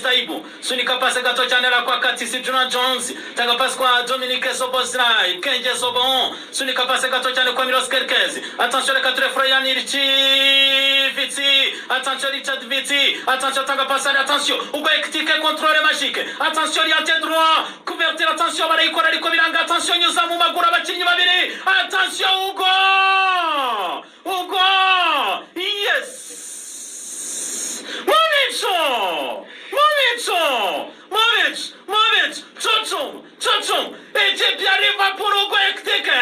Saibu sunika pasi gato cyane la kwa Katisi Juna Jones tanga pasi kwa Dominique Sobosrai Kenje Sobon sunika pasi gato cyane kwa Milos Kerkez attention le quatre Fryan Irchi Viti attention Richard Viti attention tanga pasi attention Ugo Ektike contrôle magique attention il y a tête droit couverture attention barayikora ariko biranga attention nyuza mu maguru abakinnyi babiri attention Ugo yes Movic Chochum Ethiopia Liverpool Ugo Ektike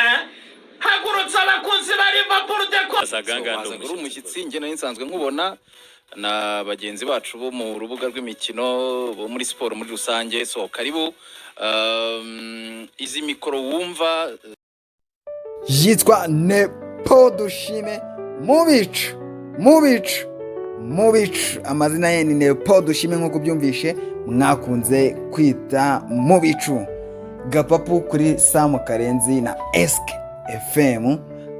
hagurutsa abakunzi ba Liverpool de ko umushyitsi nge nari nsanzwe nkubona na bagenzi bacu bo mu rubuga rw'imikino bo muri siporo muri rusange so karibu izi mikoro wumva yitwa Nepo Dushime Mubic amazina ye ni Nepo Dushime nk'uko byumvishe mwakunze kwita Mubicu Gapapu kuri Sam Karenzi na SK FM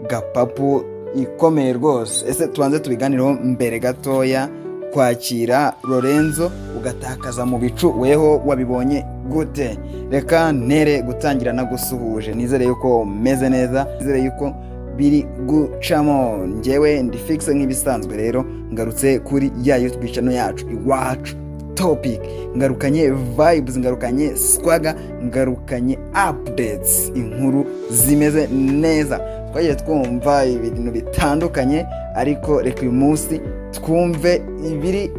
Gapapu ikomeye rwose. Ese tubanze tubiganiraho mbere gatoya kwakira Lorenzo ugatakaza mu bicu weho wabibonye gute? Reka ntere gutangira na gusuhuje, nizere yuko meze neza, nizere yuko biri gucamo. Njyewe ndi fixe nk'ibisanzwe, rero ngarutse kuri ya YouTube channel yacu Iwacu Topic, ngarukanye vibes, ngarukanye swagger, ngarukanye updates, inkuru zimeze neza. Twagiye twumva ibintu bitandukanye, ariko reka uyu munsi twumve ibiri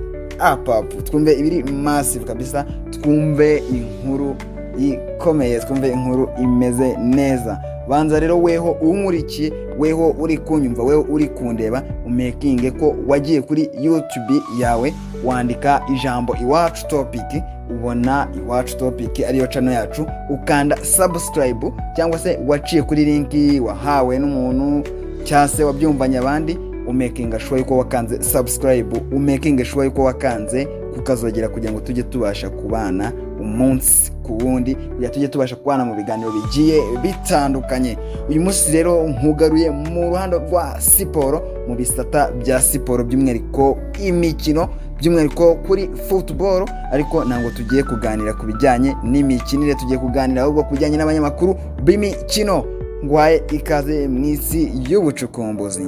up, twumve ibiri massive kabisa, twumve inkuru ikomeye, twumve inkuru imeze neza. Banza rero weho unkurikiye, weho uri kunyumva, weho uri kundeba, umekinge ko wagiye kuri YouTube yawe wandika ijambo Iwacu Topic, ubona Iwacu Topic ariyo channel yacu, ukanda subscribe, cyangwa se waciye kuri linki wahawe n'umuntu cyase wabyumvanye abandi, umekinga sure ko wakanze subscribe, umekinga sure ko wakanze kukazogera kugira ngo tujye tubasha kubana umunsi ku wundi, kugira tujye tubasha kubana mu biganiro bigiye bitandukanye. Uyu munsi rero nkugaruye mu ruhando rwa siporo, mu bisata bya siporo by'umwihariko imikino, by'umwihariko kuri football, ariko ntabwo tugiye kuganira ku bijyanye n'imikinire, tugiye kuganira ahubwo kujyanye n'abanyamakuru b'imikino. Ngwaye ikaze mu isi y'ubucukumbuzi.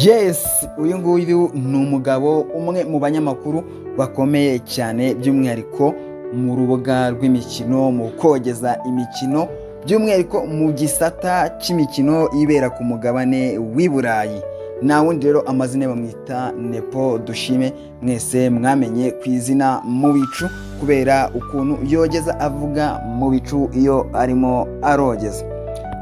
Yes, uyu nguyu ni umugabo umwe mu banyamakuru bakomeye cyane, by'umwihariko mu rubuga rw'imikino, mu kogeza imikino, by'umwihariko mu gisata cy'imikino ibera ku mugabane w'i Burayi. Na wundi rero amazina bamwita Nepo Dushime, mwese mwamenye ku izina Mubicu kubera ukuntu yogeza avuga mu bicu iyo arimo arogeza.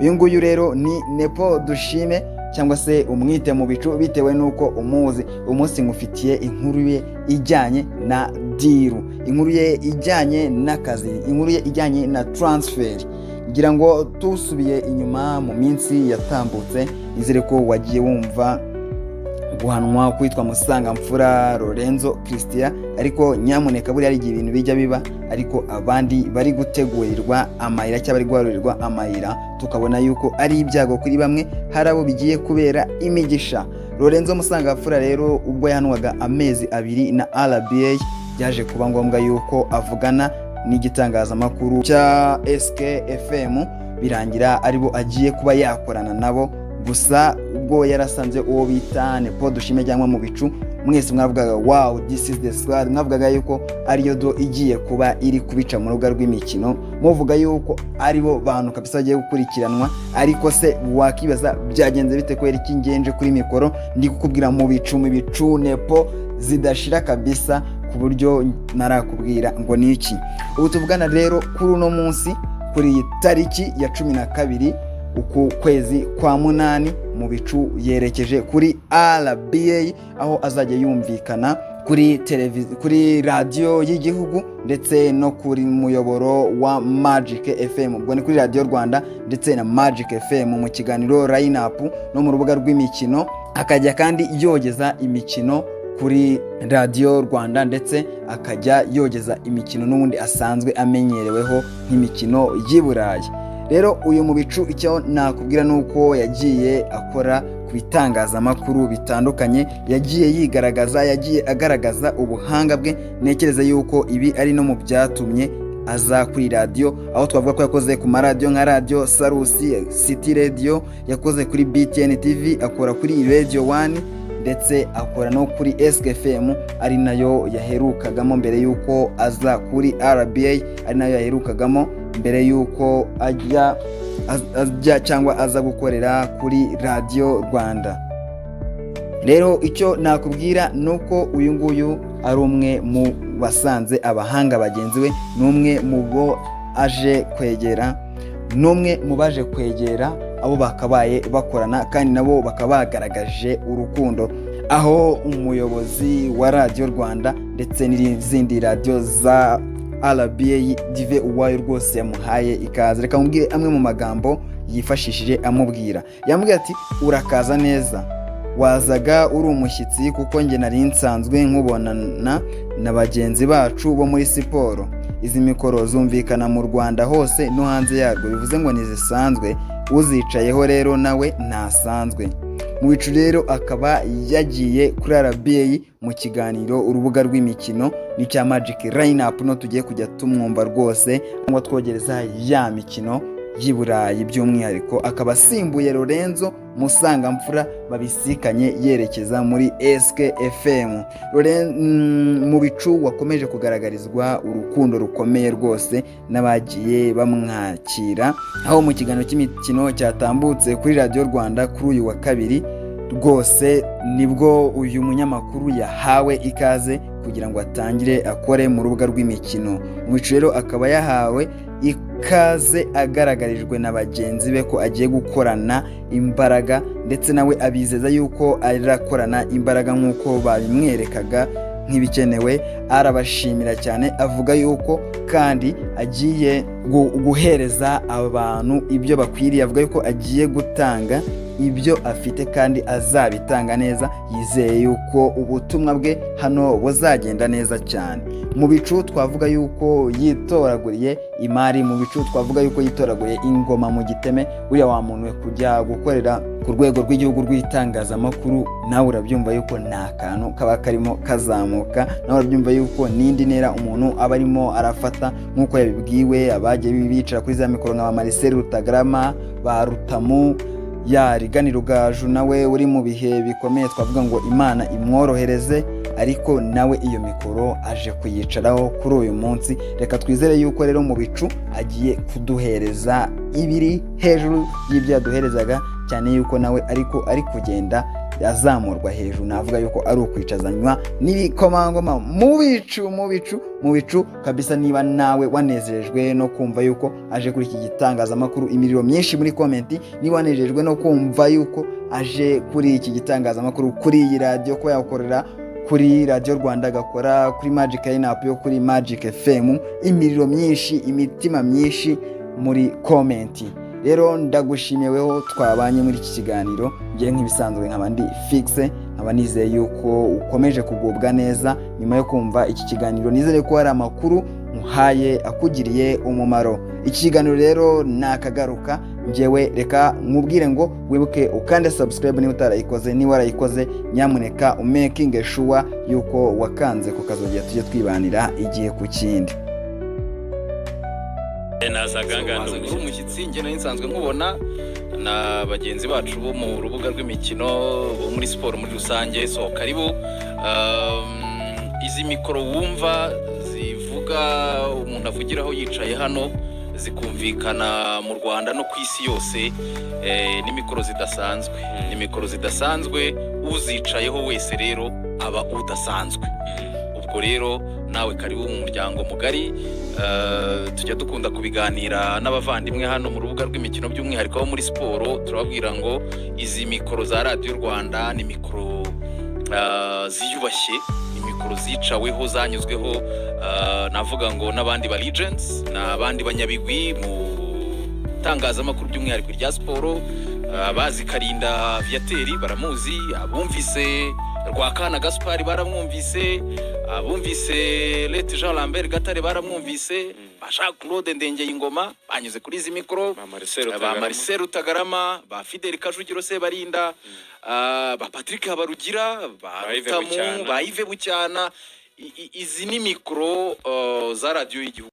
Uyu nguyu rero ni Nepo Dushime, cyangwa se umwite mu bicu bitewe nuko umuzi. Umunsi ngufitiye inkuru ye ijyanye na diru, inkuru ye ijyanye n'akazi, inkuru ye ijyanye na transfer. Ngira ngo tusubiye inyuma mu minsi yatambutse, izere ko wagiye wumva guhanwa kwitwa Musangamfura Lorenzo Christian, ariko nyamuneka buri ari ibintu bijya biba, ariko abandi bari gutegurirwa amayira cyangwa bari guharurirwa amayira, tukabona yuko ari ibyago kuri bamwe, harabo bigiye kubera imigisha. Lorenzo Musangamfura rero ubwo yahanwaga amezi 2 na RBA, yaje kuba ngombwa yuko avugana n'igitangazamakuru cya SK FM, birangira aribo agiye kuba yakorana nabo. Gusa ubwo yarasanze uwo bita Nepo Dushime cyangwa mu bicu, mwese mwavugaga wow this is the squad, mwavugaga yuko ariyo do igiye kuba iri kubica mu rubuga rw'imikino, muvuga yuko aribo bantu kabisa bagiye gukurikiranwa. Ariko se wakibaza byagenze bite kwera iki ngenje kuri mikoro ndi kukubwira mu bicu Nepo zidashira kabisa, ku buryo narakubwira ngo ni iki. Ubu tuvugana rero kuri uno munsi, kuri tariki ya 12 uku kwezi kwa munani, mu bicu yerekeje kuri RBA, aho azajya yumvikana kuri televiziyo, kuri radio y'igihugu, ndetse no kuri muyoboro wa Magic FM. Ubwo ni kuri Radio Rwanda ndetse na Magic FM mu kiganiro line up no mu rubuga rw'imikino. Akajya kandi yogeza imikino kuri Radio Rwanda, ndetse akajya yogeza imikino n'ubundi asanzwe amenyereweho nk'imikino y'Iburayi. Rero uyu mu bicu icyo nakubwira nuko yagiye akora ku bitangazamakuru bitandukanye yagiye yigaragaza, yagiye agaragaza ubuhanga bwe. Ntekereza yuko ibi ari no mu byatumye aza kuri radiyo, aho twavuga ko yakoze ku maradiyo nka Radio Salusi, City Radio, yakoze kuri BTN TV, akora kuri Radio 1 ndetse akora no kuri SKFM ari nayo yaherukagamo mbere yuko aza kuri RBA, ari nayo yaherukagamo mbere yuko ajya cyangwa aza gukorera kuri Radio Rwanda. Rero icyo nakubwira nuko uyu nguyu ari umwe mu basanze abahanga bagenzi we, n'umwe mu bo aje kwegera, n'umwe mu baje kwegera abo bakabaye bakorana, kandi nabo bakaba bagaragaje urukundo, aho umuyobozi wa Radio Rwanda ndetse n'izindi radio za RBA Dive Uwayo rwose yamuhaye ikaze. Reka mubwire amwe mu magambo yifashishije amubwira. Yamubwiye ati urakaza neza, wazaga uri umushyitsi kuko nge nari nsanzwe nkubonana na bagenzi bacu bo muri siporo. Izi mikoro zumvikana mu Rwanda hose no hanze yarwo, bivuze ngo nizisanzwe, uzicayeho rero nawe ntasanzwe. Mu bicu rero akaba yagiye kuri RBA mu kiganiro urubuga rw'imikino n'icya Magic Lineup, no tugiye kujya tumwumva rwose ngo twogereza ya mikino y'Iburayi, by'umwihariko akaba asimbuye Lorenzo Musangamfura babisikanye yerekeza muri SKFM. Mu bicu wakomeje kugaragarizwa urukundo rukomeye rwose n'abagiye bamwakira, aho mu kiganiro cy'imikino cyatambutse kuri Radio Rwanda kuri uyu wa kabiri rwose nibwo uyu munyamakuru yahawe ikaze kugira ngo atangire akore mu rubuga rw'imikino. Mu bicu rero akaba yahawe ikaze agaragarijwe na bagenzi be ko agiye gukorana imbaraga, ndetse nawe abizeza yuko arakorana imbaraga nk'uko babimwerekaga nk'ibikenewe. Arabashimira cyane, avuga yuko kandi agiye guhereza abantu ibyo bakwiriye, avuga yuko agiye gutanga ibyo afite kandi azabitanga neza, yizeye yuko ubutumwa bwe hano buzagenda neza cyane. Mu bicu twavuga yuko yitoraguriye imari, mu bicu twavuga yuko yitoraguriye ingoma mu giteme. Uriya wa muntu we kujya gukorera ku rwego rw'igihugu rw'itangazamakuru, nawe urabyumva yuko nta kantu kaba karimo kazamuka, nawe urabyumva yuko n'indi ntera umuntu aba arimo arafata, nk'uko yabibwiwe abagiye bicara kuri za mikoro nka Marcel Rutagarama, ba Rutamu, Rigani Rugaju nawe uri mu bihe bikomeye, twavuga ngo Imana imworohereze, ariko nawe iyo mikoro aje kuyicaraho kuri uyu munsi. Reka twizere yuko rero mu bicu agiye kuduhereza ibiri hejuru y'ibyo yaduherezaga, cyane yuko nawe ariko ari kugenda yazamurwa hejuru. Navuga yuko ari ukwicazanywa n'ibikomangoma mu bicu kabisa. Niba nawe wanezerejwe no kumva yuko aje kuri iki gitangazamakuru, imiriro myinshi muri komenti, niba wanejejwe no kumva yuko aje kuri iki gitangazamakuru, kuri iyi radio, ko yakorera kuri Radio Rwanda, agakora kuri Magic Lineup yo kuri Magic FM, imiriro myinshi, imitima myinshi muri komenti. Rero ndagushimiyeweho twabanye muri iki kiganiro, ngiye nk'ibisanzwe nkaba ndi fixe, nkaba nizeye yuko ukomeje kugubwa neza nyuma yo kumva iki kiganiro. Nizere ko hari amakuru muhaye akugiriye umumaro. Iki kiganiro rero nakagaruka, njyewe reka nkubwire ngo wibuke ukande subscribe niba utarayikoze, niba warayikoze nyamuneka umaking sure yuko wakanze ku kazogera tujye twibanira igihe ku kindi. Uri umushyitsi, nge nari nsanzwe nkubona na bagenzi bacu bo mu rubuga rw'imikino, bo muri siporo muri rusange. So karibu. Izi mikoro wumva zivuga umuntu avugiraho yicaye hano, zikumvikana mu Rwanda no ku isi yose, ni mikoro zidasanzwe. Ni mikoro zidasanzwe, uzicayeho wese rero aba udasanzwe. Ubwo rero nawe karibu mu muryango mugari. Tujya dukunda kubiganira n'abavandimwe hano mu rubuga rw'imikino, by'umwihariko bo muri siporo. Turababwira ngo izi mikoro za Radio Rwanda ni mikoro ziyubashye, ni mikoro zicaweho, zanyuzweho, navuga ngo n'abandi ba legends, n'abandi banyabigwi mu tangazamakuru by'umwihariko rya siporo. Abazi Karinda Viateri baramuzi, abumvise Rwakana Gaspard baramwumvise, abumvise Lete Jean Lambert Gatare baramwumvise, Basha Claude Ndengeye Ingoma banyuze kuri izi mikoro, ba Marcel Rutagarama, ba Fidel Kajugiro Sebarinda, ba Patrick Habarugira, ba Rutamu, ba Yves Bucyana. Izi ni mikoro za radio y'igihugu.